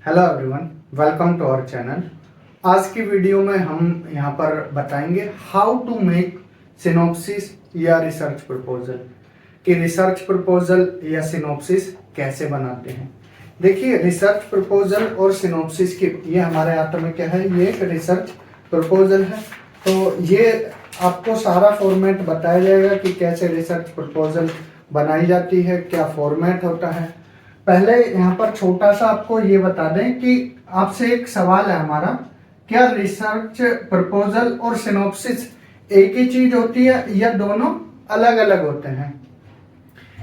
Hello everyone, welcome to our channel. आज की video में हम यहाँ पर बताएंगे हाउ टू मेक सिनॉप्सिस या रिसर्च प्रपोजल, कि रिसर्च प्रपोजल या सिनॉप्सिस कैसे बनाते हैं। देखिए, रिसर्च प्रपोजल और सिनॉप्सिस की ये हमारे हाथ में क्या है, ये एक रिसर्च प्रपोजल है। तो ये आपको सारा फॉर्मेट बताया जाएगा कि कैसे रिसर्च प्रपोजल बनाई जाती है, क्या फॉर्मेट होता है। पहले यहाँ पर छोटा सा आपको ये बता दें कि आपसे एक सवाल है हमारा, क्या रिसर्च प्रपोजल और सिनॉप्सिस एक ही चीज होती है या दोनों अलग अलग होते हैं।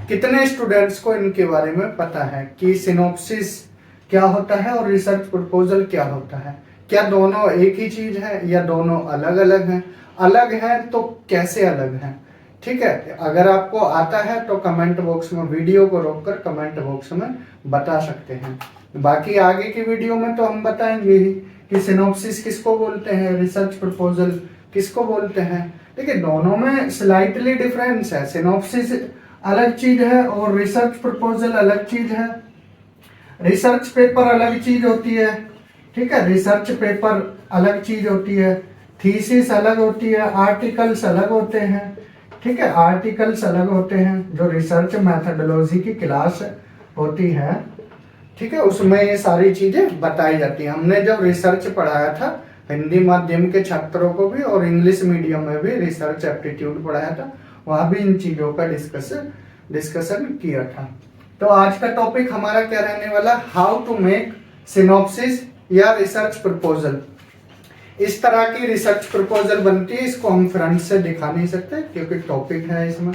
कितने स्टूडेंट्स को इनके बारे में पता है कि सिनॉप्सिस क्या होता है और रिसर्च प्रपोजल क्या होता है। क्या दोनों एक ही चीज है या दोनों अलग अलग हैं। अलग है तो कैसे अलग हैं, ठीक है। अगर आपको आता है तो कमेंट बॉक्स में, वीडियो को रोककर कमेंट बॉक्स में बता सकते हैं। बाकी आगे की वीडियो में तो हम बताएंगे ही कि सिनॉप्सिस किसको बोलते हैं, रिसर्च प्रपोजल किसको बोलते हैं। देखिए, दोनों में स्लाइटली डिफरेंस है। सिनॉप्सिस अलग चीज है और रिसर्च प्रपोजल अलग चीज है। रिसर्च पेपर अलग चीज होती है, ठीक है। रिसर्च पेपर अलग चीज होती है, थीसिस अलग होती है, आर्टिकल्स अलग होते हैं, ठीक है। आर्टिकल्स अलग होते हैं। जो रिसर्च मैथडोलॉजी की क्लास होती है, ठीक है, उसमें ये सारी चीजें बताई जाती हैं। हमने जब रिसर्च पढ़ाया था हिंदी माध्यम के छात्रों को भी और इंग्लिश मीडियम में भी रिसर्च एप्टीट्यूड पढ़ाया था, वहां भी इन चीजों का डिस्कशन किया था। तो आज का टॉपिक हमारा क्या रहने वाला, हाउ टू मेक सिनॉप्सिस या रिसर्च प्रपोजल। इस तरह की रिसर्च प्रपोजल बनती है। इसको हम फ्रंट से दिखा नहीं सकते क्योंकि टॉपिक है इसमें,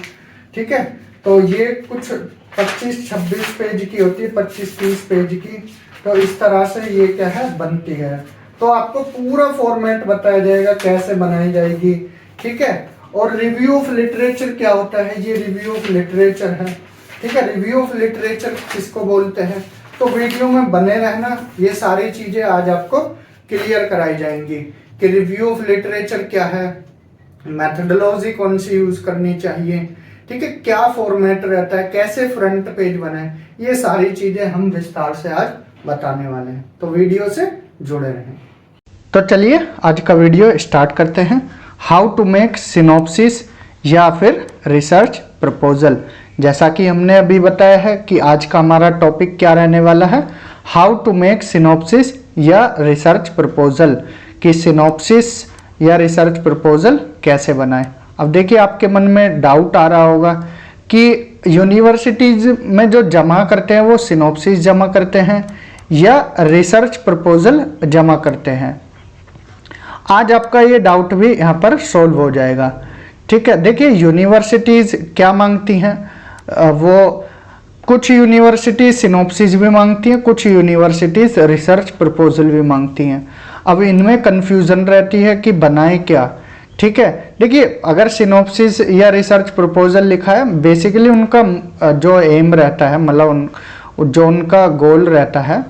ठीक है। तो ये कुछ 25-26 पेज की होती है, 25-30 पेज की। तो इस तरह से ये क्या है, बनती है। तो आपको पूरा फॉर्मेट बताया जाएगा कैसे बनाई जाएगी, ठीक है। और रिव्यू ऑफ लिटरेचर क्या होता है, ये रिव्यू ऑफ लिटरेचर है, ठीक है। रिव्यू ऑफ लिटरेचर किसको बोलते हैं। तो वीडियो में बने रहना, ये सारी चीजें आज आपको क्लियर कराई जाएंगी कि रिव्यू ऑफ लिटरेचर क्या है, मेथडोलॉजी कौन सी यूज करनी चाहिए, ठीक है, क्या फॉर्मेट रहता है, कैसे फ्रंट पेज बनाए। ये सारी चीजें हम विस्तार से आज बताने वाले हैं, तो वीडियो से जुड़े रहें। तो चलिए आज का वीडियो स्टार्ट करते हैं। हाउ टू मेक सिनॉप्सिस या फिर रिसर्च प्रपोजल। जैसा कि हमने अभी बताया है कि आज का हमारा टॉपिक क्या रहने वाला है, हाउ टू मेक सिनॉप्सिस या रिसर्च प्रपोजल, कि सिनॉप्सिस या रिसर्च प्रपोजल कैसे बनाएं। अब देखिए, आपके मन में डाउट आ रहा होगा कि यूनिवर्सिटीज में जो जमा करते हैं वो सिनॉप्सिस जमा करते हैं या रिसर्च प्रपोजल जमा करते हैं। आज आपका ये डाउट भी यहाँ पर सोल्व हो जाएगा, ठीक है। देखिए, यूनिवर्सिटीज क्या मांगती हैं, वो कुछ यूनिवर्सिटी सिनॉप्सिस भी मांगती हैं, कुछ यूनिवर्सिटीज रिसर्च प्रपोजल भी मांगती हैं। अब इनमें कन्फ्यूजन रहती है कि बनाएं क्या, ठीक है। देखिए, अगर सिनॉप्सिस या रिसर्च प्रपोजल लिखा है, बेसिकली उनका जो एम रहता है, मतलब जो उनका गोल रहता है,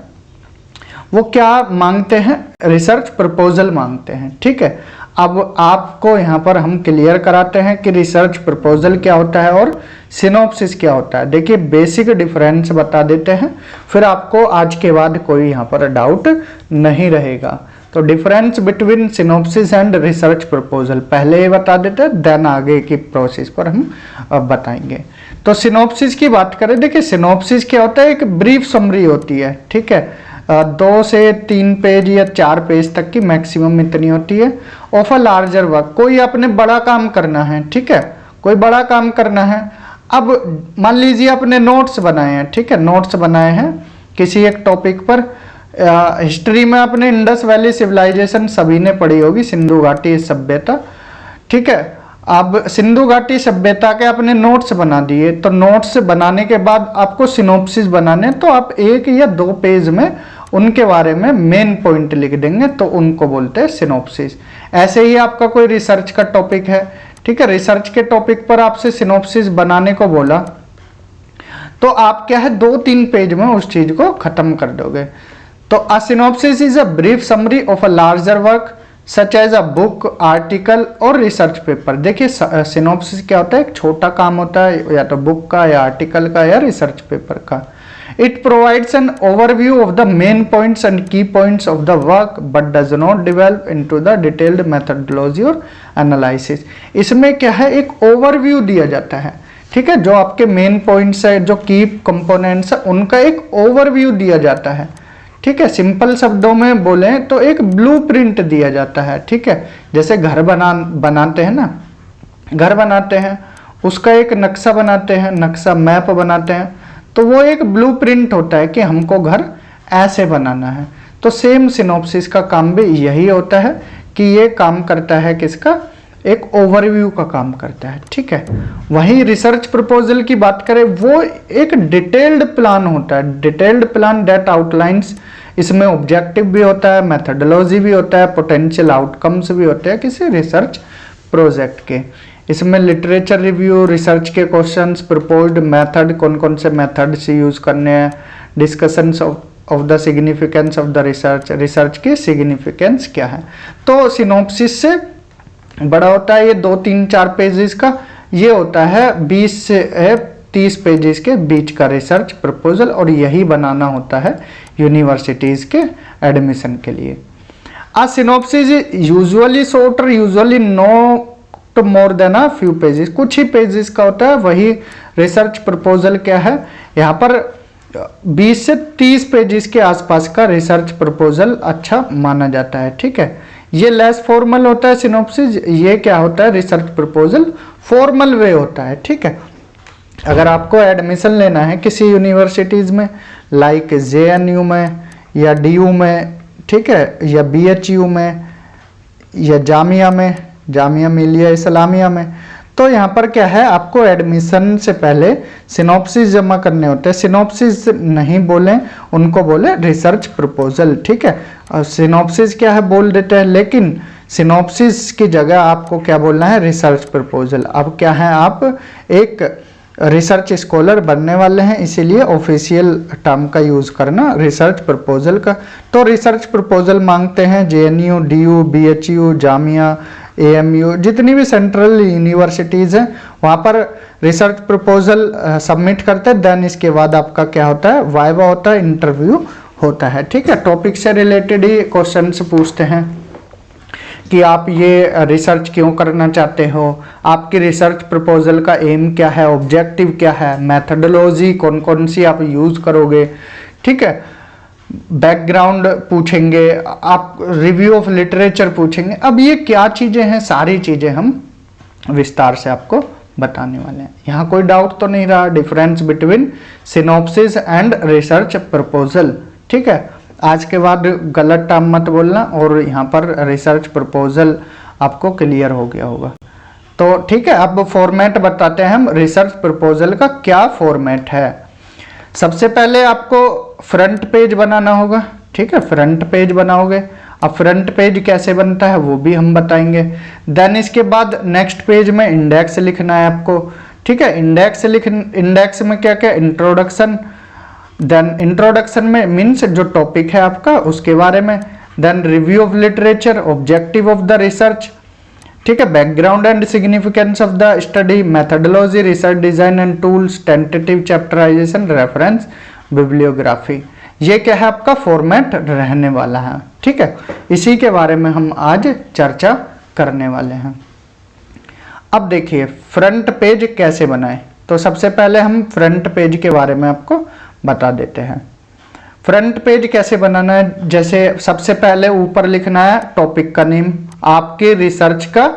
वो क्या मांगते हैं, रिसर्च प्रपोजल मांगते हैं, ठीक है। अब आपको यहाँ पर हम क्लियर कराते हैं कि रिसर्च प्रपोजल क्या होता है और सिनॉप्सिस क्या होता है। देखिए, बेसिक डिफरेंस बता देते हैं, फिर आपको आज के बाद कोई यहाँ पर डाउट नहीं रहेगा। तो difference between synopsis and research proposal पहले ये बता देते हैं, देन आगे की प्रोसेस पर हम अब बताएंगे। तो सिनॉप्सिस की बात करें, देखिए सिनॉप्सिस क्या होता है, एक ब्रीफ समरी होती है, ठीक है। 2 से 3 पेज या 4 पेज तक की मैक्सिमम इतनी होती है। ऑफ अ लार्जर वर्क, कोई आपने बड़ा काम करना है, ठीक है, कोई बड़ा काम करना है। अब मान लीजिए आपने नोट्स बनाए हैं, ठीक है, नोट्स बनाए हैं किसी एक टॉपिक पर। हिस्ट्री में आपने इंडस वैली सिविलाइजेशन सभी ने पढ़ी होगी, सिंधु घाटी सभ्यता, ठीक है। अब सिंधु घाटी सभ्यता के आपने नोट्स बना दिए, तो नोट्स बनाने के बाद आपको सिनॉप्सिस बनाने, तो आप 1 या 2 पेज में उनके बारे में मेन पॉइंट लिख देंगे, तो उनको बोलते हैं सिनॉप्सिस। ऐसे ही आपका कोई रिसर्च का टॉपिक है, ठीक है, रिसर्च के टॉपिक पर आपसे सिनॉप्सिस बनाने को बोला, तो आप क्या है 2-3 पेज में उस चीज को खत्म कर दोगे। तो a synopsis is a brief summary of a larger work such as a book, article or research paper. देखिए, सिनॉप्सिस क्या होता है, एक छोटा काम होता है, या तो बुक का या आर्टिकल का या रिसर्च पेपर का। It provides an overview of the main points and key points of the work but does not develop into the detailed methodology or analysis. इसमें क्या है, एक ओवरव्यू दिया जाता है, ठीक है, जो आपके मेन पॉइंट्स है, जो की कंपोनेंट्स है, उनका एक ओवरव्यू दिया जाता है, ठीक है। सिंपल शब्दों में बोलें तो एक ब्लूप्रिंट दिया जाता है, ठीक है। जैसे घर बनाते हैं ना, घर बनाते हैं, उसका एक नक्शा बनाते हैं, नक्शा मैप बनाते हैं, तो वो एक ब्लूप्रिंट होता है कि हमको घर ऐसे बनाना है। तो सेम सिनॉप्सिस का काम भी यही होता है कि ये काम करता है किसका, एक ओवरव्यू का काम करता है, ठीक है। वहीं रिसर्च प्रपोजल की बात करें, वो एक डिटेल्ड प्लान होता है, डिटेल्ड प्लान दैट आउटलाइंस, इसमें ऑब्जेक्टिव भी होता है, मेथडोलॉजी भी होता है, पोटेंशियल आउटकम्स भी होते हैं किसी रिसर्च प्रोजेक्ट के। इसमें लिटरेचर रिव्यू, रिसर्च के क्वेश्चंस, प्रपोज्ड मेथड, कौन कौन से मेथड से यूज़ करने हैं, discussions of the significance of the research, research की सिग्निफिकेंस क्या है। तो सिनॉप्सिस से बड़ा होता है ये 2, 3, 4 पेजेस का, ये होता है 20 से 30 पेजेस के बीच का रिसर्च प्रपोजल, और यही बनाना होता है यूनिवर्सिटीज़ के एडमिशन के लिए। A synopsis usually short, usually not more than a few pages, कुछ ही पेजेस का होता है। वही रिसर्च प्रपोजल क्या है, यहाँ पर 20 से 30 पेजेस के आसपास का रिसर्च प्रपोजल अच्छा माना जाता है, ठीक है। ये लेस फॉर्मल होता है सिनॉप्सिस, ये क्या होता है, रिसर्च प्रपोजल फॉर्मल वे होता है, ठीक है। अगर आपको एडमिशन लेना है किसी यूनिवर्सिटीज़ में, लाइक JNU में या DU में, ठीक है, या BHU में या जामिया में, जामिया मिलिया इस्लामिया में, तो यहाँ पर क्या है, आपको एडमिशन से पहले सिनॉप्सिस जमा करने होते हैं। सिनॉप्सिस नहीं बोलें, उनको बोले रिसर्च प्रपोजल, ठीक है। और सिनॉप्सिस क्या है बोल देते हैं, लेकिन सिनॉप्सिस की जगह आपको क्या बोलना है, रिसर्च प्रपोजल। अब क्या है, आप एक रिसर्च स्कॉलर बनने वाले हैं, इसीलिए ऑफिशियल टर्म का यूज़ करना रिसर्च प्रपोजल का। तो रिसर्च प्रपोजल मांगते हैं JNU, DU, BHU, Jamia, AMU, जितनी भी सेंट्रल यूनिवर्सिटीज़ हैं, वहाँ पर रिसर्च प्रपोजल सबमिट करते हैं। देन इसके बाद आपका क्या होता है, वाइवा होता है, इंटरव्यू होता है, ठीक है। टॉपिक से रिलेटेड ही क्वेश्चन पूछते हैं कि आप ये रिसर्च क्यों करना चाहते हो, आपकी रिसर्च प्रपोजल का एम क्या है, ऑब्जेक्टिव क्या है, मेथडोलॉजी कौन कौन सी आप यूज़ करोगे, ठीक है। बैकग्राउंड पूछेंगे, आप रिव्यू ऑफ लिटरेचर पूछेंगे। अब ये क्या चीज़ें हैं, सारी चीज़ें हम विस्तार से आपको बताने वाले हैं। यहाँ कोई डाउट तो नहीं रहा, difference between synopsis and research proposal, ठीक है। आज के बाद गलत टर्म मत बोलना, और यहाँ पर रिसर्च प्रपोजल आपको क्लियर हो गया होगा। तो ठीक है, अब फॉर्मेट बताते हैं हम, रिसर्च प्रपोजल का क्या फॉर्मेट है। सबसे पहले आपको फ्रंट पेज बनाना होगा, ठीक है, फ्रंट पेज बनाओगे। अब फ्रंट पेज कैसे बनता है वो भी हम बताएंगे। देन इसके बाद नेक्स्ट पेज में इंडेक्स लिखना है आपको, ठीक है। इंडेक्स में क्या क्या, इंट्रोडक्शन, देन इंट्रोडक्शन में मीन्स जो टॉपिक है आपका उसके बारे में, then review of literature, objective of the research, ठीक है, background and significance of the study, methodology, research design and tools, tentative chapterization, reference, bibliography. ये क्या है, आपका फॉर्मेट रहने वाला है, ठीक है। इसी के बारे में हम आज चर्चा करने वाले हैं। अब देखिए फ्रंट पेज कैसे बनाएं, तो सबसे पहले हम फ्रंट पेज के बारे में आपको बता देते हैं। फ्रंट पेज कैसे बनाना है, जैसे सबसे पहले ऊपर लिखना है टॉपिक का नेम, आपके रिसर्च का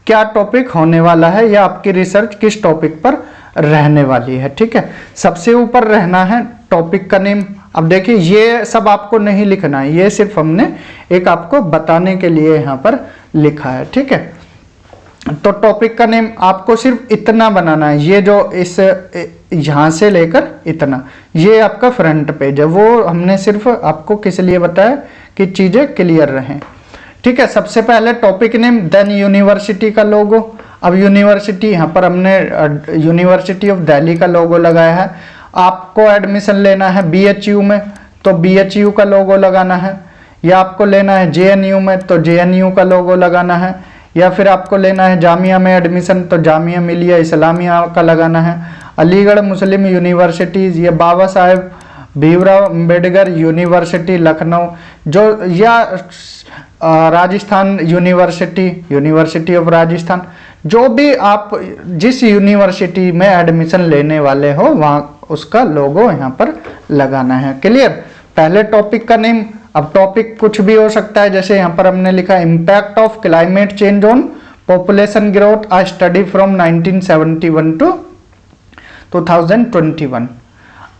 क्या टॉपिक होने वाला है या आपकी रिसर्च किस टॉपिक पर रहने वाली है, ठीक है। सबसे ऊपर रहना है टॉपिक का नेम। अब देखिए ये सब आपको नहीं लिखना है, ये सिर्फ हमने एक आपको बताने के लिए यहाँ पर लिखा है, ठीक है। तो टॉपिक का नेम आपको सिर्फ इतना बनाना है, ये जो इस यहाँ से लेकर इतना, ये आपका फ्रंट पेज है। वो हमने सिर्फ आपको किस लिए बताया कि चीज़ें क्लियर रहें, ठीक है। सबसे पहले टॉपिक नेम, देन यूनिवर्सिटी का लोगो। अब यूनिवर्सिटी, यहाँ पर हमने यूनिवर्सिटी ऑफ दिल्ली का लोगो लगाया है। आपको एडमिशन लेना है BHU में तो BHU का लोगो लगाना है, या आपको लेना है JNU में तो JNU का लोगो लगाना है, या फिर आपको लेना है जामिया में एडमिशन तो जामिया मिलिया इस्लामिया का लगाना है। अलीगढ़ मुस्लिम यूनिवर्सिटीज़, ये बाबा साहेब भीमराव अंबेडकर यूनिवर्सिटी लखनऊ, जो या Rajasthan university, university of Rajasthan, जो भी आप जिस यूनिवर्सिटी में एडमिशन लेने वाले हो वहाँ उसका लोगो यहाँ पर लगाना है। क्लियर? पहले टॉपिक का नेम, अब टॉपिक कुछ भी हो सकता है, जैसे यहाँ पर हमने लिखा impact of climate change on population growth, a study from 1971 to 2021।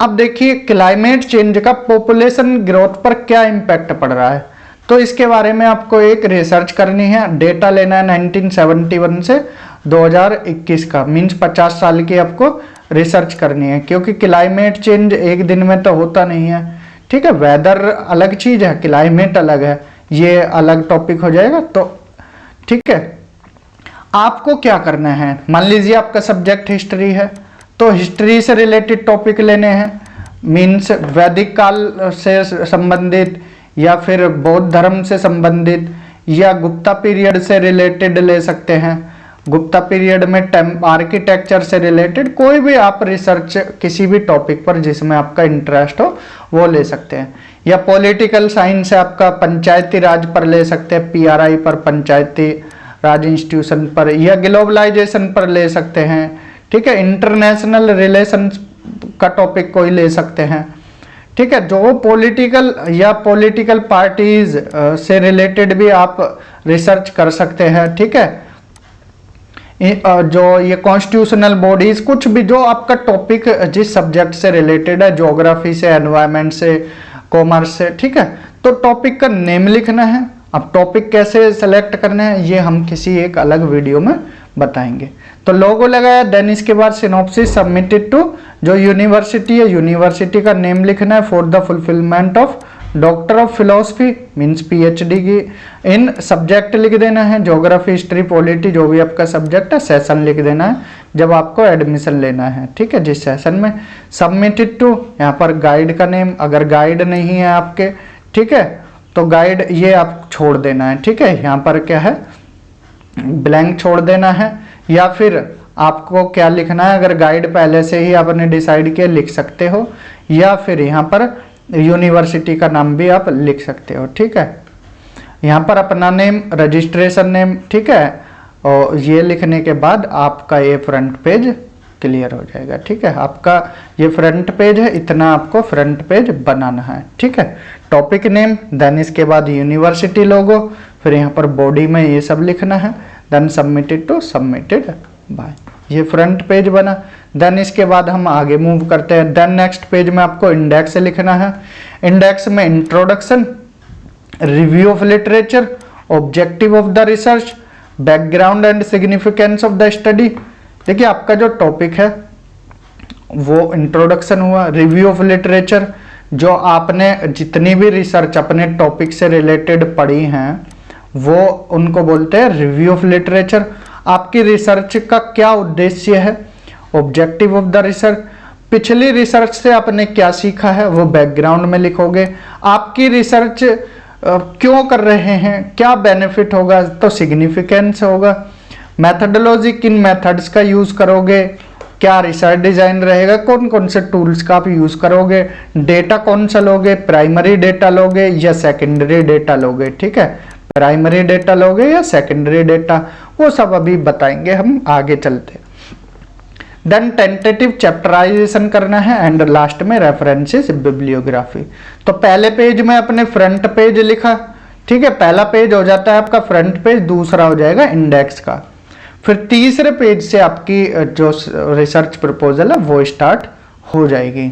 अब देखिए क्लाइमेट चेंज का पॉपुलेशन ग्रोथ पर क्या इम्पैक्ट पड़ रहा है, तो इसके बारे में आपको एक रिसर्च करनी है, डेटा लेना है 1971 से 2021 का, मीन्स 50 साल की आपको रिसर्च करनी है, क्योंकि क्लाइमेट चेंज एक दिन में तो होता नहीं है। ठीक है, वेदर अलग चीज है, क्लाइमेट अलग है, ये अलग टॉपिक हो जाएगा। तो ठीक है, आपको क्या करना है, मान लीजिए आपका सब्जेक्ट हिस्ट्री है, तो हिस्ट्री से रिलेटेड टॉपिक लेने हैं, मीन्स वैदिक काल से संबंधित या फिर बौद्ध धर्म से संबंधित या गुप्ता पीरियड से रिलेटेड ले सकते हैं। गुप्ता पीरियड में आर्किटेक्चर से रिलेटेड कोई भी आप रिसर्च किसी भी टॉपिक पर जिसमें आपका इंटरेस्ट हो वो ले सकते हैं। या पॉलिटिकल साइंस है आपका, पंचायती राज पर ले सकते हैं, पीआरआई पर, पंचायती राज इंस्टीट्यूशन पर, या ग्लोबलाइजेशन पर ले सकते हैं। ठीक है, इंटरनेशनल रिलेशंस का टॉपिक कोई ले सकते हैं। ठीक है, जो पॉलिटिकल या पॉलिटिकल पार्टीज से रिलेटेड भी आप रिसर्च कर सकते हैं। ठीक है, जो ये कॉन्स्टिट्यूशनल बॉडीज, कुछ भी जो आपका टॉपिक जिस सब्जेक्ट से रिलेटेड है, ज्योग्राफी से, एनवायरनमेंट से, कॉमर्स से। ठीक है, तो टॉपिक का नेम लिखना है। अब टॉपिक कैसे सेलेक्ट करना है ये हम किसी एक अलग वीडियो में बताएंगे। तो लोगो लगाया, देन इसके बाद सिनॉप्सिस सबमिटेड टू जो यूनिवर्सिटी है, यूनिवर्सिटी का नेम लिखना है for the fulfilment of doctor of philosophy, means PhD की इन सब्जेक्ट लिख देना है, ज्योग्राफी, हिस्ट्री, पॉलिटी, जो भी आपका सब्जेक्ट है, सेशन लिख देना है जब आपको एडमिशन लेना है। ठीक है, जिस सेशन में। सबमिटेड टू, यहाँ पर गाइड का नेम, अगर गाइड नहीं है आपके, ठीक है, तो गाइड ये आप छोड़ देना है। ठीक है, यहाँ पर क्या है, ब्लैंक छोड़ देना है। या फिर आपको क्या लिखना है, अगर गाइड पहले से ही आपने डिसाइड किया लिख सकते हो, या फिर यहाँ पर यूनिवर्सिटी का नाम भी आप लिख सकते हो। ठीक है, यहाँ पर अपना नेम, रजिस्ट्रेशन नेम। ठीक है, और ये लिखने के बाद आपका ये फ्रंट पेज क्लियर हो जाएगा। ठीक है, आपका ये फ्रंट पेज है, इतना आपको फ्रंट पेज बनाना है। ठीक है, टॉपिक नेम, देन इसके बाद यूनिवर्सिटी लोगो, फिर यहाँ पर बॉडी में ये सब लिखना है, then submitted to submitted by, ये फ्रंट पेज बना। देन इसके बाद हम आगे मूव करते हैं। देन नेक्स्ट पेज में आपको इंडेक्स लिखना है। इंडेक्स में introduction, review of literature, objective of the research, background and significance of the study. देखिए आपका जो टॉपिक है वो इंट्रोडक्शन हुआ, रिव्यू ऑफ लिटरेचर, जो आपने जितनी भी रिसर्च अपने टॉपिक से रिलेटेड पढ़ी हैं वो उनको बोलते हैं रिव्यू ऑफ लिटरेचर। आपकी रिसर्च का क्या उद्देश्य है, ऑब्जेक्टिव ऑफ द रिसर्च, पिछली रिसर्च से आपने क्या सीखा है वो बैकग्राउंड में लिखोगे। आपकी रिसर्च क्यों कर रहे हैं, क्या बेनिफिट होगा, तो सिग्निफिकेंस होगा। मेथडोलॉजी, किन मेथड्स का यूज करोगे, क्या रिसर्च डिजाइन रहेगा, कौन कौन से टूल्स का आप यूज करोगे, डेटा कौन सा लोगे, प्राइमरी डेटा लोगे या सेकेंडरी डेटा लोगे। ठीक है, प्राइमरी डेटा लोगे या सेकेंडरी डेटा, वो सब अभी बताएंगे हम आगे चलते। देन टेंटेटिव चैप्टराइजेशन करना है एंड लास्ट में रेफरेंसेस, बिब्लियोग्राफी। तो पहले पेज में अपने फ्रंट पेज लिखा। ठीक है, पहला पेज हो जाता है आपका फ्रंट पेज, दूसरा हो जाएगा इंडेक्स का। फिर तीसरे पेज से आपकी जो रिसर्च प्रपोजल है वो स्टार्ट हो जाएगी।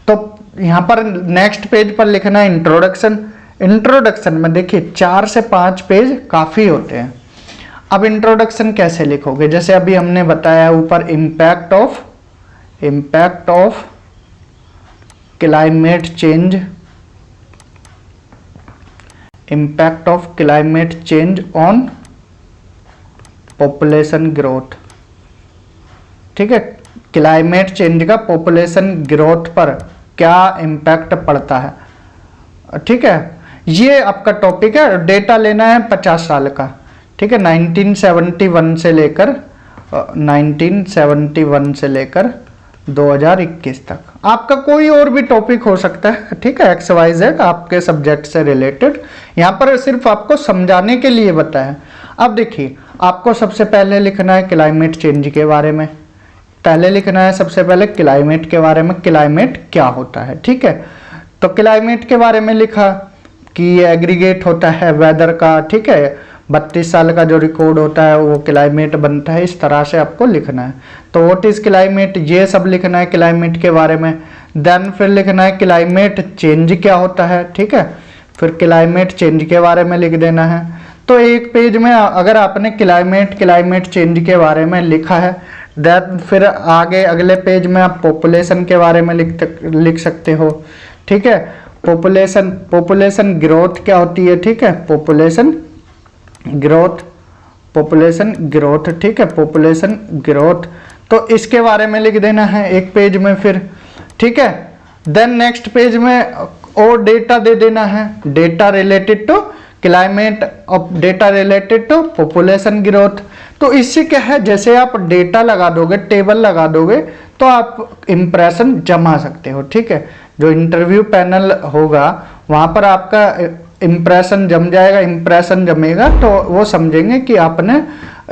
तो यहाँ पर नेक्स्ट पेज पर लिखना है इंट्रोडक्शन। इंट्रोडक्शन में देखिए 4 से 5 पेज काफी होते हैं। अब इंट्रोडक्शन कैसे लिखोगे, जैसे अभी हमने बताया ऊपर, impact of climate change, impact of climate change on population growth. ठीक है, क्लाइमेट चेंज का पॉपुलेशन ग्रोथ पर क्या इम्पैक्ट पड़ता है। ठीक है, ये आपका टॉपिक है। डेटा लेना है 50 साल का। ठीक है, 1971 से लेकर 2021 तक। आपका कोई और भी टॉपिक हो सकता है, ठीक है, XYZ आपके सब्जेक्ट से रिलेटेड, यहाँ पर सिर्फ आपको समझाने के लिए बताया। अब देखिए, आपको सबसे पहले लिखना है क्लाइमेट चेंज के बारे में। पहले लिखना है सबसे पहले क्लाइमेट के बारे में, क्लाइमेट क्या होता है, ठीक है। तो क्लाइमेट के बारे में लिखा कि ये एग्रीगेट होता है वेदर का, ठीक है, 32 साल का जो रिकॉर्ड होता है वो क्लाइमेट बनता है, इस तरह से आपको लिखना है। तो व्हाट इज क्लाइमेट, ये सब लिखना है क्लाइमेट के बारे में। देन फिर लिखना है क्लाइमेट चेंज क्या होता है, ठीक है, फिर क्लाइमेट चेंज के बारे में लिख देना है। तो एक पेज में अगर आपने क्लाइमेट चेंज के बारे में लिखा है, देन फिर आगे अगले पेज में आप पॉपुलेशन के बारे में लिख सकते हो, ठीक है। पॉपुलेशन ग्रोथ क्या होती है, ठीक है, पॉपुलेशन ग्रोथ, ठीक है, पॉपुलेशन ग्रोथ, तो इसके बारे में लिख देना है एक पेज में फिर, ठीक है। देन नेक्स्ट पेज में और डेटा दे देना है, डेटा रिलेटेड टू क्लाइमेट और data related to population growth. तो इससे क्या है, जैसे आप डेटा लगा दोगे, टेबल लगा दोगे, तो आप इंप्रेशन जमा सकते हो, ठीक है। जो इंटरव्यू पैनल होगा वहाँ पर आपका इम्प्रेशन जम जाएगा, इम्प्रेशन जमेगा तो वो समझेंगे कि आपने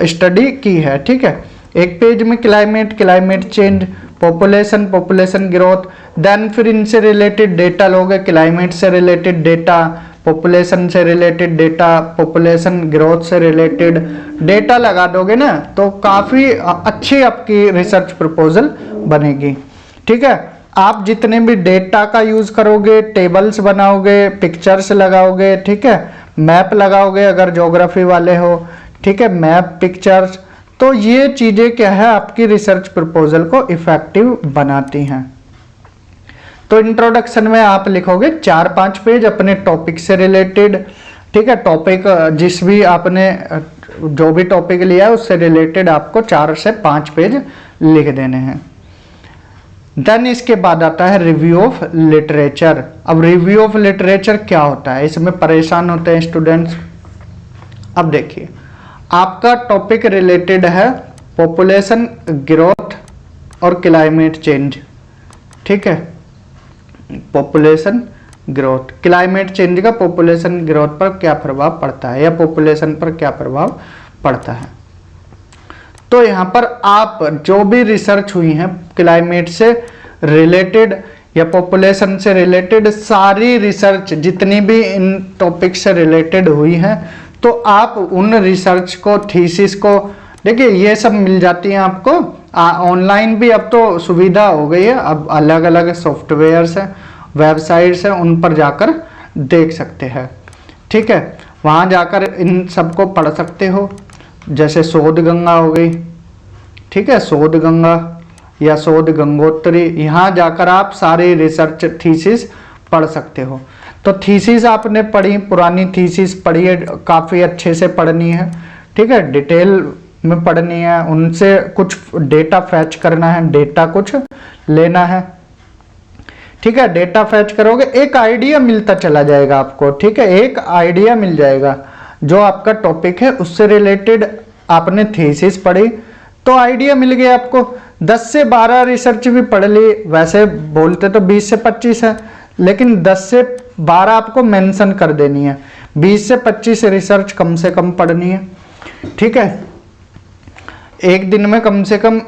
स्टडी की है, ठीक है। एक पेज में climate change, population growth, then फिर इनसे रिलेटेड डेटा लोगे, क्लाइमेट से रिलेटेड डेटा, पॉपुलेशन से रिलेटेड डेटा, पॉपुलेशन ग्रोथ से रिलेटेड डेटा लगा दोगे ना, तो काफ़ी अच्छी आपकी रिसर्च प्रपोजल बनेगी, ठीक है। आप जितने भी डेटा का यूज़ करोगे, टेबल्स बनाओगे, पिक्चर्स लगाओगे, ठीक है, मैप लगाओगे अगर ज्योग्राफी वाले हो, ठीक है, मैप, पिक्चर्स, तो ये चीज़ें क्या है आपकी रिसर्च प्रपोजल को इफेक्टिव बनाती हैं। तो इंट्रोडक्शन में आप लिखोगे 4-5 पेज अपने टॉपिक से रिलेटेड, ठीक है, टॉपिक जिस भी आपने जो भी टॉपिक लिया है उससे रिलेटेड आपको 4 से 5 पेज लिख देने हैं। देन इसके बाद आता है रिव्यू ऑफ लिटरेचर। अब रिव्यू ऑफ लिटरेचर क्या होता है, इसमें परेशान होते हैं स्टूडेंट्स। अब देखिए, आपका टॉपिक रिलेटेड है पॉपुलेशन ग्रोथ और क्लाइमेट चेंज, ठीक है, पॉपुलेशन ग्रोथ, क्लाइमेट चेंज का पॉपुलेशन ग्रोथ पर क्या प्रभाव पड़ता है या पॉपुलेशन पर क्या प्रभाव पड़ता है। तो यहाँ पर आप जो भी रिसर्च हुई है क्लाइमेट से रिलेटेड या पॉपुलेशन से रिलेटेड, सारी रिसर्च जितनी भी इन टॉपिक से रिलेटेड हुई है, तो आप उन रिसर्च को, थीसिस को, देखिए ये सब मिल जाती हैं आपको ऑनलाइन भी। अब तो सुविधा हो गई है, अब अलग अलग सॉफ्टवेयर्स हैं, वेबसाइट्स हैं, उन पर जाकर देख सकते हैं, ठीक है, वहाँ जाकर इन सबको पढ़ सकते हो। जैसे शोध गंगा हो गई, ठीक है, शोध गंगा या शोध गंगोत्री, यहाँ जाकर आप सारी रिसर्च थीसिस पढ़ सकते हो। तो थीसिस आपने पढ़ी, पुरानी थीसिस पढ़ी है, काफ़ी अच्छे से पढ़नी है, ठीक है, डिटेल में पढ़नी है, उनसे कुछ डेटा फैच करना है, डेटा कुछ लेना है, ठीक है। डेटा फैच करोगे, एक आइडिया मिलता चला जाएगा आपको, ठीक है, एक आइडिया मिल जाएगा। जो आपका टॉपिक है उससे रिलेटेड आपने थीसिस पढ़ी तो आइडिया मिल गया आपको। 10 से 12 रिसर्च भी पढ़ ली, वैसे बोलते तो 20 से 25 है, लेकिन 10 से 12 आपको मेंशन कर देनी है, 20 से 25 रिसर्च कम से कम पढ़नी है, ठीक है। एक दिन में कम से कम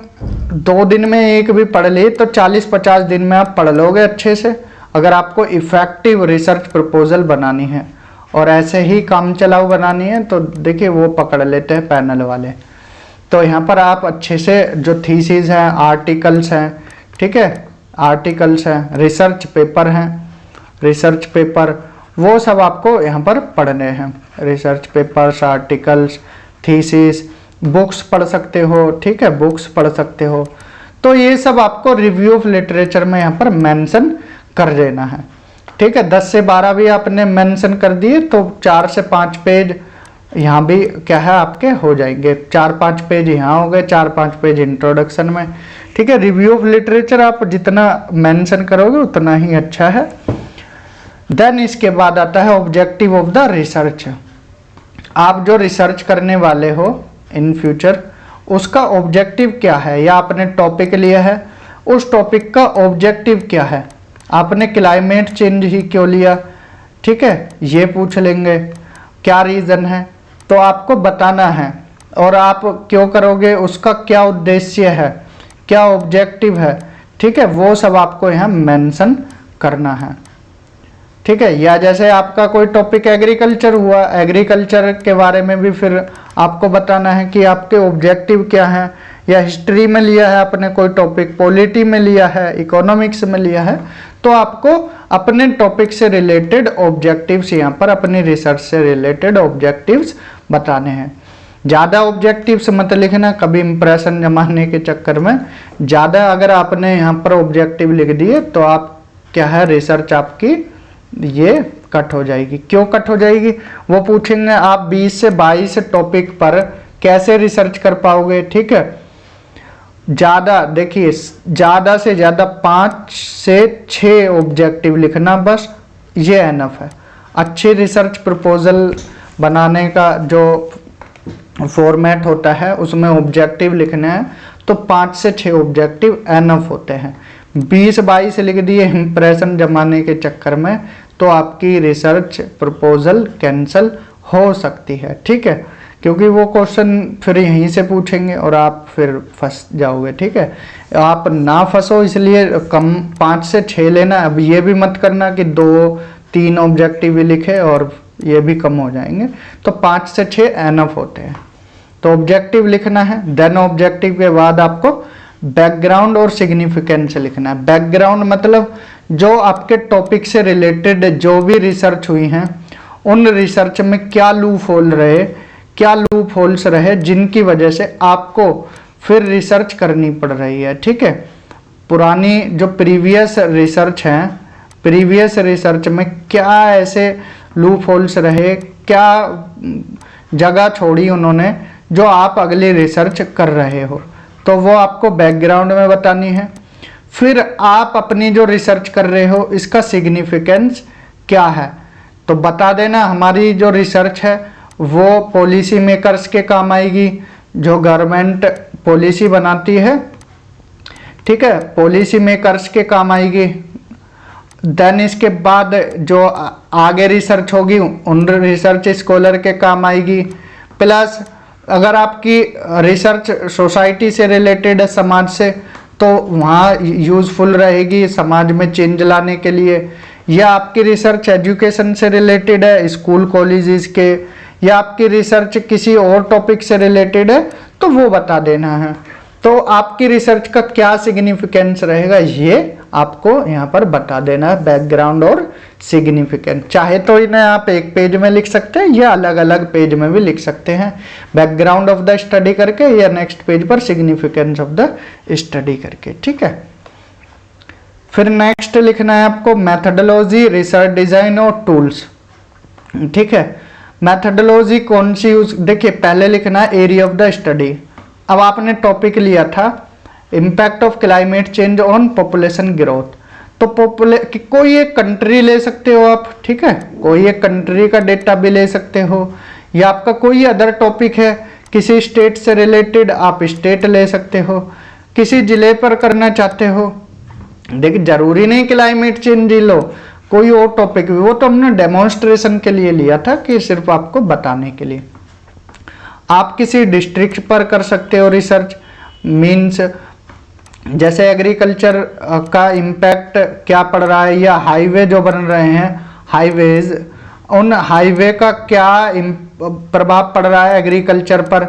2 दिन में एक भी पढ़ ली तो 40-50 दिन में आप पढ़ लोगे अच्छे से, अगर आपको इफेक्टिव रिसर्च प्रपोजल बनानी है। और ऐसे ही काम चलाऊ बनानी है तो देखिए वो पकड़ लेते हैं पैनल वाले। तो यहाँ पर आप अच्छे से जो थीसिस हैं, आर्टिकल्स हैं, ठीक है, आर्टिकल्स हैं, रिसर्च पेपर हैं, रिसर्च पेपर, वो सब आपको यहाँ पर पढ़ने हैं। Research papers, articles, thesis, books पढ़ सकते हो, ठीक है, बुक्स पढ़ सकते हो। तो ये सब आपको रिव्यू ऑफ लिटरेचर में यहाँ पर मेंशन कर देना है, ठीक है। 10 से 12 भी आपने मेंशन कर दिए तो 4 से 5 पेज यहाँ भी क्या है आपके हो जाएंगे। 4-5 पेज यहाँ हो गए, 4-5 पेज इंट्रोडक्शन में, ठीक है। रिव्यू ऑफ लिटरेचर आप जितना मेंशन करोगे उतना ही अच्छा है। देन इसके बाद आता है ऑब्जेक्टिव ऑफ द रिसर्च। आप जो रिसर्च करने वाले हो इन फ्यूचर, उसका ऑब्जेक्टिव क्या है, या आपने टॉपिक लिया है उस टॉपिक का ऑब्जेक्टिव क्या है, आपने क्लाइमेट चेंज ही क्यों लिया, ठीक है, ये पूछ लेंगे, क्या रीज़न है, तो आपको बताना है। और आप क्यों करोगे, उसका क्या उद्देश्य है, क्या ऑब्जेक्टिव है, ठीक है, वो सब आपको यहाँ मेंशन करना है, ठीक है। या जैसे आपका कोई टॉपिक एग्रीकल्चर हुआ, एग्रीकल्चर के बारे में भी फिर आपको बताना है कि आपके ऑब्जेक्टिव क्या है। या हिस्ट्री में लिया है आपने कोई टॉपिक, पॉलिटी में लिया है, इकोनॉमिक्स में लिया है, तो आपको अपने टॉपिक से रिलेटेड ऑब्जेक्टिव्स यहाँ पर अपनी रिसर्च से रिलेटेड ऑब्जेक्टिव्स बताने हैं। ज़्यादा ऑब्जेक्टिव्स मत लिखना कभी इंप्रेशन जमाने के चक्कर में। ज़्यादा अगर आपने यहाँ पर ऑब्जेक्टिव लिख दिए तो आप क्या है, रिसर्च आपकी ये कट हो जाएगी। क्यों कट हो जाएगी, वो पूछेंगे आप 20 से 22 टॉपिक पर कैसे रिसर्च कर पाओगे, ठीक है। ज़्यादा देखिए, ज़्यादा से ज़्यादा 5 से 6 ऑब्जेक्टिव लिखना, बस ये एनफ है। अच्छी रिसर्च प्रपोजल बनाने का जो फॉर्मेट होता है उसमें ऑब्जेक्टिव लिखने हैं तो 5 से 6 ऑब्जेक्टिव एनफ होते हैं। 20-22 लिख दिए इंप्रेशन जमाने के चक्कर में तो आपकी रिसर्च प्रपोजल कैंसिल हो सकती है, ठीक है, क्योंकि वो क्वेश्चन फिर यहीं से पूछेंगे और आप फिर फंस जाओगे, ठीक है। आप ना फंसो इसलिए कम 5 से 6 लेना। अब ये भी मत करना कि 2-3 ऑब्जेक्टिव लिखे और ये भी कम हो जाएंगे, तो 5 से 6 एनफ होते हैं। तो ऑब्जेक्टिव लिखना है, देन ऑब्जेक्टिव के बाद आपको बैकग्राउंड और सिग्निफिकेंस लिखना है। बैकग्राउंड मतलब जो आपके टॉपिक से रिलेटेड जो भी रिसर्च हुई हैं उन रिसर्च में क्या लूप होल रहे, क्या लूप होल्स रहे जिनकी वजह से आपको फिर रिसर्च करनी पड़ रही है, ठीक है। पुरानी जो प्रीवियस रिसर्च हैं, प्रीवियस रिसर्च में क्या ऐसे लूप होल्स रहे, क्या जगह छोड़ी उन्होंने जो आप अगली रिसर्च कर रहे हो, तो वो आपको बैकग्राउंड में बतानी है। फिर आप अपनी जो रिसर्च कर रहे हो इसका सिग्निफिकेंस क्या है, तो बता देना हमारी जो रिसर्च है वो पॉलिसी मेकर्स के काम आएगी, जो गवर्नमेंट पॉलिसी बनाती है, ठीक है, पॉलिसी मेकर्स के काम आएगी। देन इसके बाद जो आगे रिसर्च होगी उन रिसर्च स्कॉलर के काम आएगी। प्लस अगर आपकी रिसर्च सोसाइटी से रिलेटेड है, समाज से, तो वहाँ यूज़फुल रहेगी समाज में चेंज लाने के लिए। या आपकी रिसर्च एजुकेशन से रिलेटेड है, स्कूल कॉलेजेस के, या आपकी रिसर्च किसी और टॉपिक से रिलेटेड है तो वो बता देना है। तो आपकी रिसर्च का क्या सिग्निफिकेंस रहेगा ये आपको यहाँ पर बता देना है, बैकग्राउंड और सिग्निफिकेंस। चाहे तो इन्हें आप एक पेज में लिख सकते हैं या अलग अलग पेज में भी लिख सकते हैं, बैकग्राउंड ऑफ द स्टडी करके या नेक्स्ट पेज पर सिग्निफिकेंस ऑफ द स्टडी करके, ठीक है। फिर नेक्स्ट लिखना है आपको मेथडोलॉजी, रिसर्च डिजाइन और टूल्स, ठीक है। मेथडोलॉजी कौन सी यूज, देखिए पहले लिखना है एरिया ऑफ द स्टडी। अब आपने टॉपिक लिया था impact of climate change on population growth, तो कोई एक कंट्री ले सकते हो आप, ठीक है, कोई एक कंट्री का डेटा भी ले सकते हो, या आपका कोई अदर टॉपिक है किसी स्टेट से रिलेटेड आप स्टेट ले सकते हो, किसी जिले पर करना चाहते हो, देखिए जरूरी नहीं क्लाइमेट चेंज ही लो, कोई और टॉपिक भी, वो तो हमने डेमोन्स्ट्रेशन के लिए लिया था कि सिर्फ आपको बताने के लिए। आप किसी डिस्ट्रिक्ट पर कर सकते हो रिसर्च, मीन्स जैसे एग्रीकल्चर का इम्पैक्ट क्या पड़ रहा है, या हाईवे जो बन रहे हैं हाईवेज, उन हाईवे का क्या प्रभाव पड़ रहा है एग्रीकल्चर पर,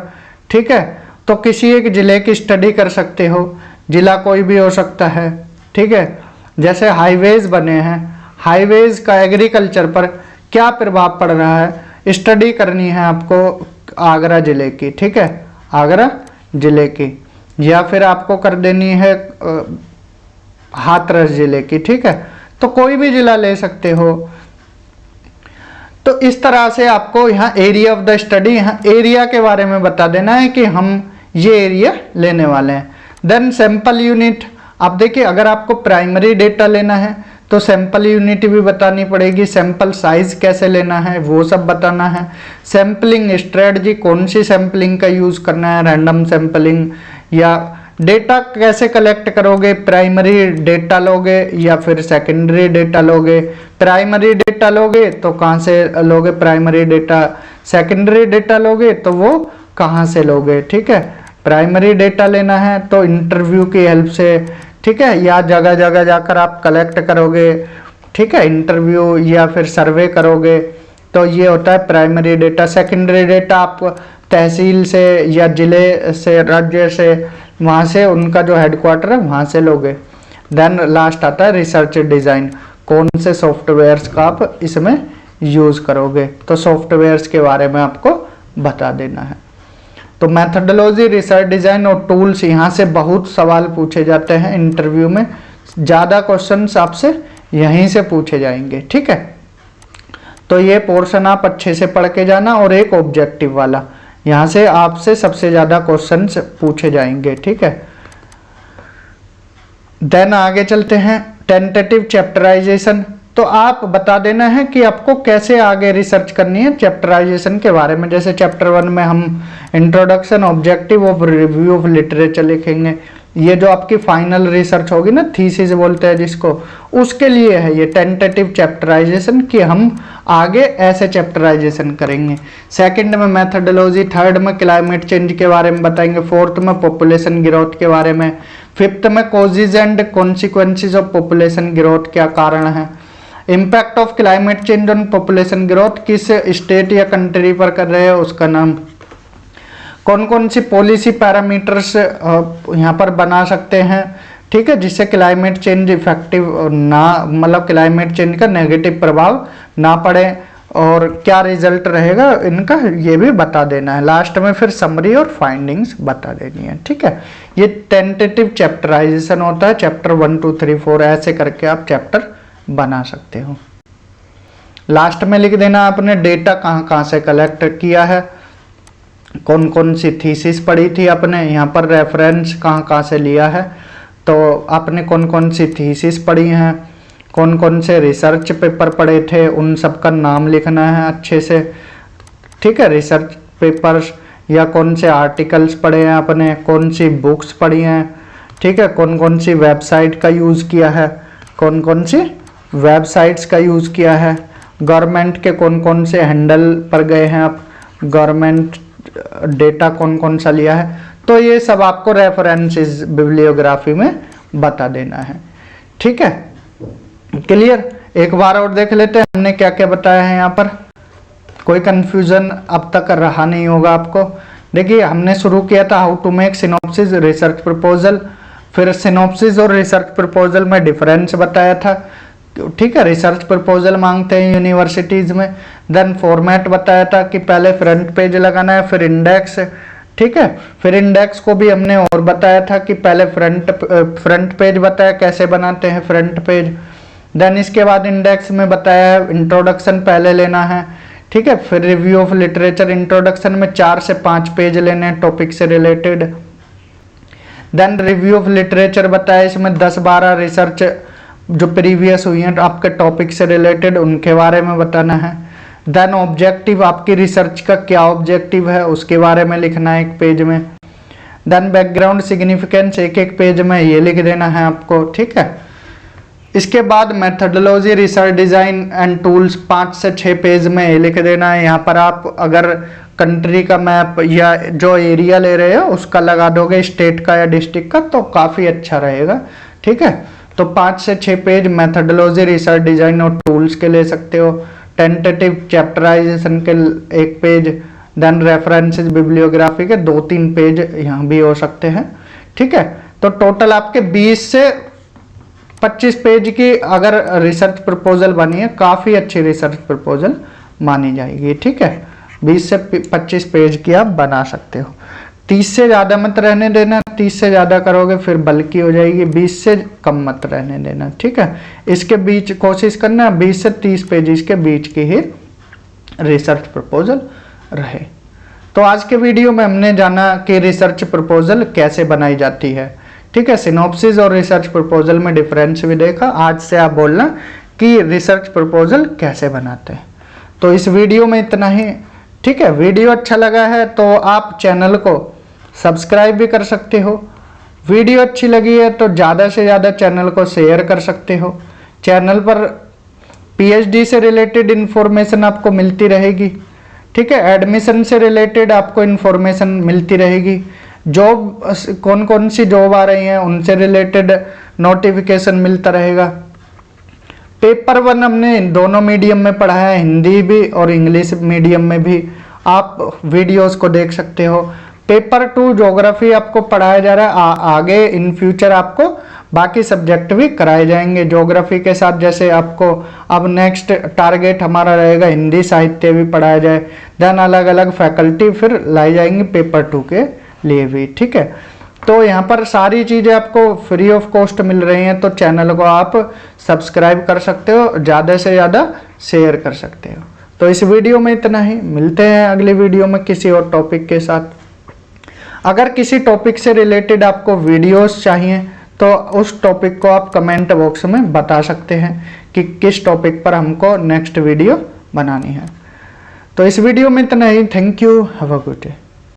ठीक है। तो किसी एक ज़िले की स्टडी कर सकते हो, ज़िला कोई भी हो सकता है, ठीक है। जैसे हाईवेज बने हैं, हाईवेज का एग्रीकल्चर पर क्या प्रभाव पड़ रहा है स्टडी करनी है आपको आगरा ज़िले की, ठीक है, आगरा ज़िले की, या फिर आपको कर देनी है हाथरस ज़िले की, ठीक है। तो कोई भी ज़िला ले सकते हो। तो इस तरह से आपको यहाँ एरिया ऑफ द स्टडी, यहाँ एरिया के बारे में बता देना है कि हम ये एरिया लेने वाले हैं। देन सैंपल यूनिट, अब देखिए अगर आपको प्राइमरी डेटा लेना है तो सैंपल यूनिट भी बतानी पड़ेगी, सैंपल साइज कैसे लेना है वो सब बताना है। सैंपलिंग स्ट्रेटजी, कौन सी सैंपलिंग का यूज़ करना है, रैंडम सैंपलिंग या डेटा कैसे कलेक्ट करोगे, प्राइमरी डेटा लोगे या फिर सेकेंडरी डेटा लोगे। प्राइमरी डेटा लोगे तो कहाँ से लोगे प्राइमरी डेटा, सेकेंडरी डेटा लोगे तो वो कहाँ से लोगे, ठीक है। प्राइमरी डेटा लेना है तो इंटरव्यू की हेल्प से, ठीक है, या जगह जगह जाकर आप कलेक्ट करोगे, ठीक है, इंटरव्यू या फिर सर्वे करोगे, तो ये होता है प्राइमरी डेटा। सेकेंडरी डेटा आप तहसील से या जिले से, राज्य से, वहाँ से उनका जो हेडक्वार्टर है वहाँ से लोगे। देन लास्ट आता है रिसर्च डिज़ाइन, कौन से सॉफ्टवेयर्स का आप इसमें यूज़ करोगे, तो सॉफ्टवेयर्स के बारे में आपको बता देना है। तो मैथडोलॉजी, रिसर्च डिज़ाइन और टूल्स, यहाँ से बहुत सवाल पूछे जाते हैं इंटरव्यू में, ज़्यादा क्वेश्चंस आपसे यहीं से पूछे जाएंगे, ठीक है। तो ये पोर्शन आप अच्छे से पढ़ के जाना, और एक ऑब्जेक्टिव वाला, यहाँ से आपसे सबसे ज़्यादा क्वेश्चंस पूछे जाएंगे, ठीक है। देन आगे चलते हैं, टेंटेटिव चैप्टराइजेशन। तो आप बता देना है कि आपको कैसे आगे रिसर्च करनी है चैप्टराइजेशन के बारे में। जैसे चैप्टर 1 में हम introduction, objective of review of literature लिखेंगे। ये जो आपकी फाइनल रिसर्च होगी ना, थीसिस बोलते हैं जिसको, उसके लिए है ये टेंटेटिव चैप्टराइजेशन, कि हम आगे ऐसे चैप्टराइजेशन करेंगे। सेकंड में मैथडोलॉजी, थर्ड में क्लाइमेट चेंज के बारे में बताएंगे, फोर्थ में पॉपुलेशन ग्रोथ के बारे में, फिफ्थ में causes and consequences of population growth, क्या कारण है, impact of climate change on population growth, किस स्टेट या कंट्री पर कर रहे हैं उसका नाम, कौन कौन सी पॉलिसी पैरामीटर्स यहाँ पर बना सकते हैं, ठीक है, जिससे क्लाइमेट चेंज इफेक्टिव ना, मतलब क्लाइमेट चेंज का नेगेटिव प्रभाव ना पड़े, और क्या रिजल्ट रहेगा इनका, ये भी बता देना है। लास्ट में फिर समरी और फाइंडिंग्स बता देनी है, ठीक है। ये टेंटेटिव चैप्टराइजेशन होता है, चैप्टर 1 2 3 4 ऐसे करके आप चैप्टर बना सकते हो। लास्ट में लिख देना आपने डेटा कहाँ कहाँ से कलेक्ट किया है, कौन कौन सी थीसिस पढ़ी थी आपने, यहाँ पर रेफरेंस कहाँ कहाँ से लिया है, तो आपने कौन कौन सी थीसिस पढ़ी हैं, कौन कौन से रिसर्च पेपर पढ़े थे, उन सब का नाम लिखना है अच्छे से, ठीक है। रिसर्च पेपर्स या कौन से आर्टिकल्स पढ़े हैं आपने, कौन सी बुक्स पढ़ी हैं, ठीक है, कौन कौन सी वेबसाइट का यूज़ किया है, कौन कौन सी वेबसाइट्स का यूज़ किया है, गवर्नमेंट के कौन कौन से हैंडल पर गए हैं आप, गवर्नमेंट डेटा कौन कौन सा लिया है, तो ये सब आपको रेफरेंसेस बिब्लियोग्राफी में बता देना है, ठीक है। क्लियर, एक बार और देख लेते हैं हमने क्या क्या बताया है यहाँ पर, कोई कंफ्यूजन अब तक रहा नहीं होगा आपको। देखिए हमने शुरू किया था how to make synopsis research proposal, फिर सिनॉप्सिस और रिसर्च प्रपोजल में डिफरेंस बताया था, ठीक है। रिसर्च प्रपोजल मांगते हैं यूनिवर्सिटीज़ में। देन फॉर्मेट बताया था कि पहले फ्रंट पेज लगाना है, फिर इंडेक्स, ठीक है। फिर इंडेक्स को भी हमने और बताया था कि पहले फ्रंट पेज बताया कैसे बनाते हैं फ्रंट पेज। देन इसके बाद इंडेक्स में बताया है इंट्रोडक्शन पहले लेना है, ठीक है। फिर रिव्यू ऑफ लिटरेचर, इंट्रोडक्शन में 4 से 5 पेज लेने हैं टॉपिक से related. Then review of literature बताया, इसमें 10-12 रिसर्च जो प्रीवियस हुई हैं आपके टॉपिक से रिलेटेड उनके बारे में बताना है। देन ऑब्जेक्टिव, आपकी रिसर्च का क्या ऑब्जेक्टिव है उसके बारे में लिखना है एक पेज में। देन बैकग्राउंड सिग्निफिकेंस एक पेज में ये लिख देना है आपको, ठीक है। इसके बाद methodology, research design and tools 5 से 6 पेज में ये लिख देना है। यहाँ पर आप अगर कंट्री का मैप या जो एरिया ले रहे हो उसका लगा दोगे, स्टेट का या डिस्ट्रिक्ट का, तो काफ़ी अच्छा रहेगा, ठीक है। तो 5 से 6 पेज मेथडोलॉजी, रिसर्च डिज़ाइन और टूल्स के ले सकते हो। टेंटेटिव चैप्टराइजेशन के 1 पेज, देन रेफरेंसेस बिब्लियोग्राफी के 2-3 पेज यहाँ भी हो सकते हैं, ठीक है। तो टोटल आपके 20 से 25 पेज की अगर रिसर्च प्रपोजल बनी है, काफ़ी अच्छी रिसर्च प्रपोजल मानी जाएगी, ठीक है। 20 से 25 पेज की आप बना सकते हो। 30 से ज़्यादा मत रहने देना, 30 से ज़्यादा करोगे फिर बल्कि हो जाएगी, 20 से कम मत रहने देना, ठीक है। इसके बीच कोशिश करना 20 से 30 पेजेस के बीच की ही रिसर्च प्रपोजल रहे। तो आज के वीडियो में हमने जाना कि रिसर्च प्रपोजल कैसे बनाई जाती है, ठीक है। सिनॉप्सिस और रिसर्च प्रपोजल में डिफरेंस भी देखा। आज से आप बोलना कि रिसर्च प्रपोजल कैसे बनाते हैं। तो इस वीडियो में इतना ही, ठीक है। वीडियो अच्छा लगा है तो आप चैनल को सब्सक्राइब भी कर सकते हो, वीडियो अच्छी लगी है तो ज़्यादा से ज़्यादा चैनल को शेयर कर सकते हो। चैनल पर पीएचडी से रिलेटेड इन्फॉर्मेशन आपको मिलती रहेगी, ठीक है। एडमिशन से रिलेटेड आपको इन्फॉर्मेशन मिलती रहेगी। जॉब, कौन कौन सी जॉब आ रही हैं उनसे रिलेटेड नोटिफिकेशन मिलता रहेगा। पेपर 1 हमने दोनों मीडियम में पढ़ा है, हिंदी भी और इंग्लिश मीडियम में भी। आप वीडियोस को देख सकते हो। पेपर 2 ज्योग्राफी आपको पढ़ाया जा रहा है। आगे इन फ्यूचर आपको बाकी सब्जेक्ट भी कराए जाएंगे ज्योग्राफी के साथ। जैसे आपको अब नेक्स्ट टारगेट हमारा रहेगा हिंदी साहित्य भी पढ़ाया जाए, देन अलग अलग फैकल्टी फिर लाई जाएंगी पेपर 2 के लिए भी, ठीक है। तो यहाँ पर सारी चीज़ें आपको फ्री ऑफ कॉस्ट मिल रही हैं, तो चैनल को आप सब्सक्राइब कर सकते हो, ज़्यादा से ज़्यादा शेयर कर सकते हो। तो इस वीडियो में इतना ही, मिलते हैं अगले वीडियो में किसी और टॉपिक के साथ। अगर किसी टॉपिक से रिलेटेड आपको वीडियोस चाहिए तो उस टॉपिक को आप कमेंट बॉक्स में बता सकते हैं कि किस टॉपिक पर हमको नेक्स्ट वीडियो बनानी है। तो इस वीडियो में इतना ही। Thank you, have a good day.